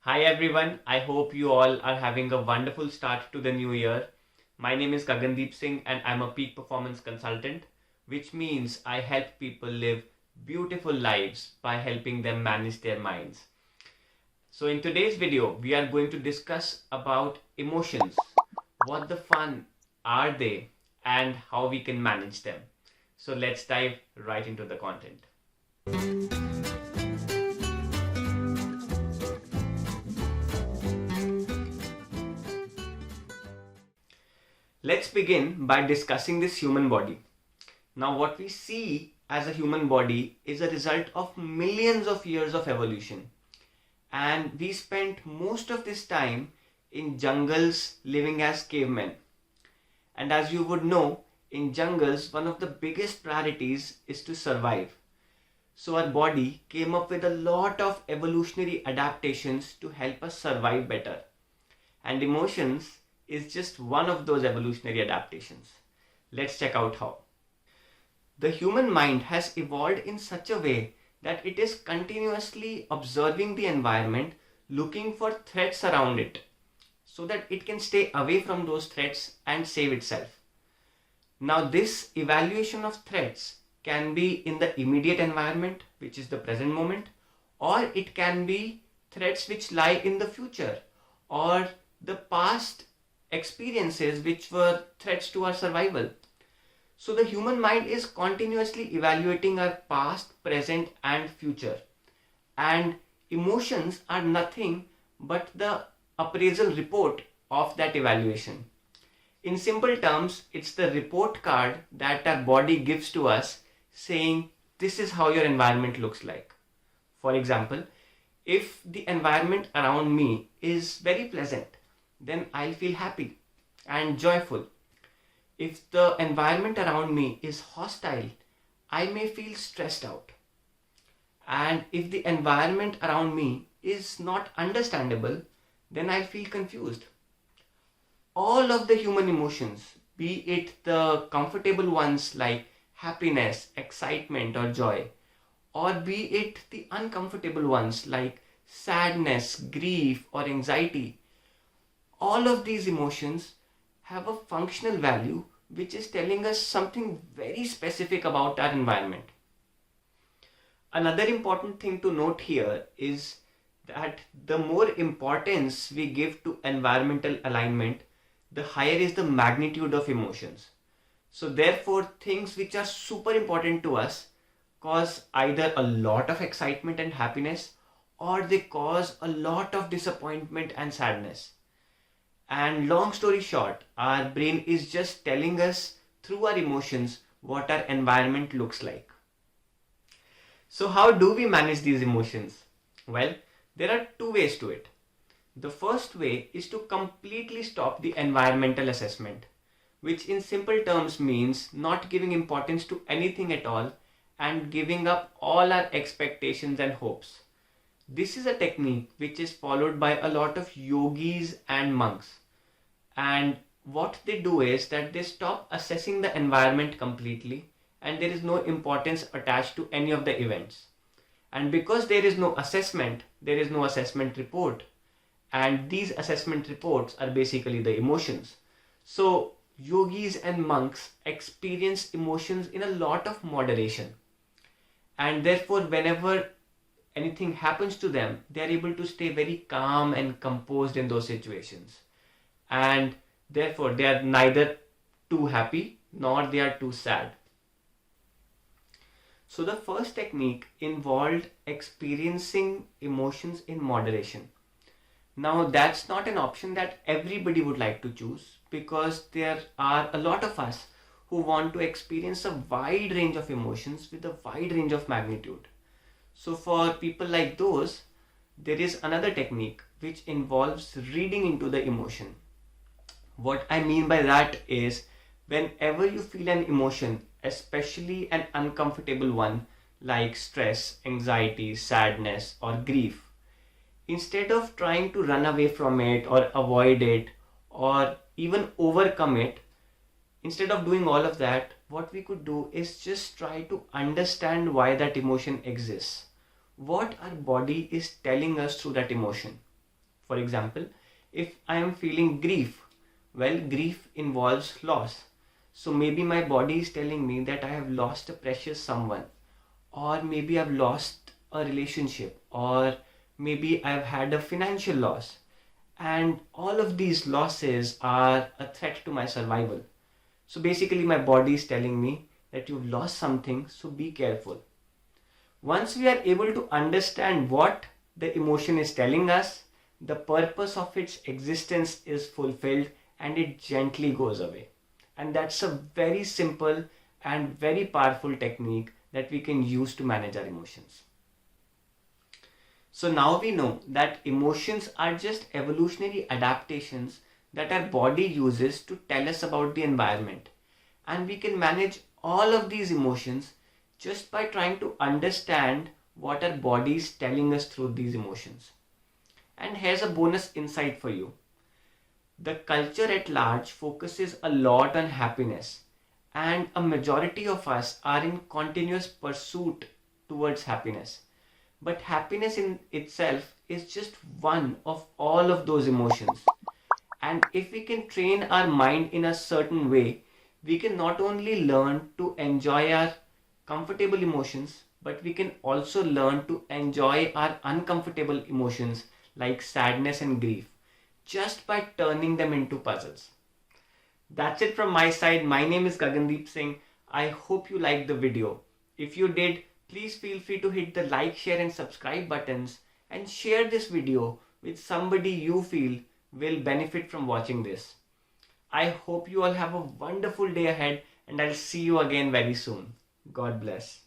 Hi everyone, I hope you all are having a wonderful start to the new year. My name is Gagandeep Singh and I'm a peak performance consultant, which means I help people live beautiful lives by helping them manage their minds. So in today's video, we are going to discuss about emotions. What the fun are they and how we can manage them. So let's dive right into the content. Let's begin by discussing this human body. Now, what we see as a human body is a result of millions of years of evolution. And we spent most of this time in jungles living as cavemen. And as you would know, in jungles, one of the biggest priorities is to survive. So our body came up with a lot of evolutionary adaptations to help us survive better. And emotions is just one of those evolutionary adaptations. Let's check out how. The human mind has evolved in such a way that it is continuously observing the environment, looking for threats around it, so that it can stay away from those threats and save itself. Now, this evaluation of threats can be in the immediate environment, which is the present moment, or it can be threats which lie in the future, or the past experiences which were threats to our survival. So the human mind is continuously evaluating our past, present and future. And emotions are nothing but the appraisal report of that evaluation. In simple terms, it's the report card that our body gives to us saying this is how your environment looks like. For example, if the environment around me is very pleasant, then I'll feel happy and joyful. If the environment around me is hostile, I may feel stressed out. And if the environment around me is not understandable, then I feel confused. All of the human emotions, be it the comfortable ones like happiness, excitement, or joy, or be it the uncomfortable ones like sadness, grief, or anxiety, all of these emotions have a functional value which is telling us something very specific about our environment. Another important thing to note here is that the more importance we give to environmental alignment, the higher is the magnitude of emotions. So therefore, things which are super important to us cause either a lot of excitement and happiness, or they cause a lot of disappointment and sadness. And long story short, our brain is just telling us through our emotions what our environment looks like. So how do we manage these emotions? Well, there are two ways to it. The first way is to completely stop the environmental assessment, which in simple terms means not giving importance to anything at all and giving up all our expectations and hopes. This is a technique which is followed by a lot of yogis and monks. And what they do is that they stop assessing the environment completely and there is no importance attached to any of the events. And because there is no assessment, there is no assessment report. And these assessment reports are basically the emotions. So yogis and monks experience emotions in a lot of moderation. And therefore, whenever anything happens to them, they are able to stay very calm and composed in those situations. And therefore they are neither too happy nor they are too sad. So the first technique involved experiencing emotions in moderation. Now that's not an option that everybody would like to choose, because there are a lot of us who want to experience a wide range of emotions with a wide range of magnitude. So for people like those, there is another technique which involves reading into the emotion. What I mean by that is, whenever you feel an emotion, especially an uncomfortable one like stress, anxiety, sadness, or grief, instead of trying to run away from it or avoid it or even overcome it, instead of doing all of that, what we could do is just try to understand why that emotion exists, what our body is telling us through that emotion. For example, if I am feeling grief, well, grief involves loss. So maybe my body is telling me that I have lost a precious someone, or maybe I've lost a relationship, or maybe I've had a financial loss. And all of these losses are a threat to my survival. So basically, my body is telling me that you've lost something, so be careful. Once we are able to understand what the emotion is telling us, the purpose of its existence is fulfilled and it gently goes away. And that's a very simple and very powerful technique that we can use to manage our emotions. So now we know that emotions are just evolutionary adaptations that our body uses to tell us about the environment. And we can manage all of these emotions just by trying to understand what our body is telling us through these emotions. And here's a bonus insight for you. The culture at large focuses a lot on happiness, and a majority of us are in continuous pursuit towards happiness. But happiness in itself is just one of all of those emotions. And if we can train our mind in a certain way, we can not only learn to enjoy our comfortable emotions, but we can also learn to enjoy our uncomfortable emotions like sadness and grief just by turning them into puzzles. That's it from my side. My name is Gagandeep Singh. I hope you liked the video. If you did, please feel free to hit the like, share and subscribe buttons and share this video with somebody you feel will benefit from watching this. I hope you all have a wonderful day ahead and I'll see you again very soon. God bless.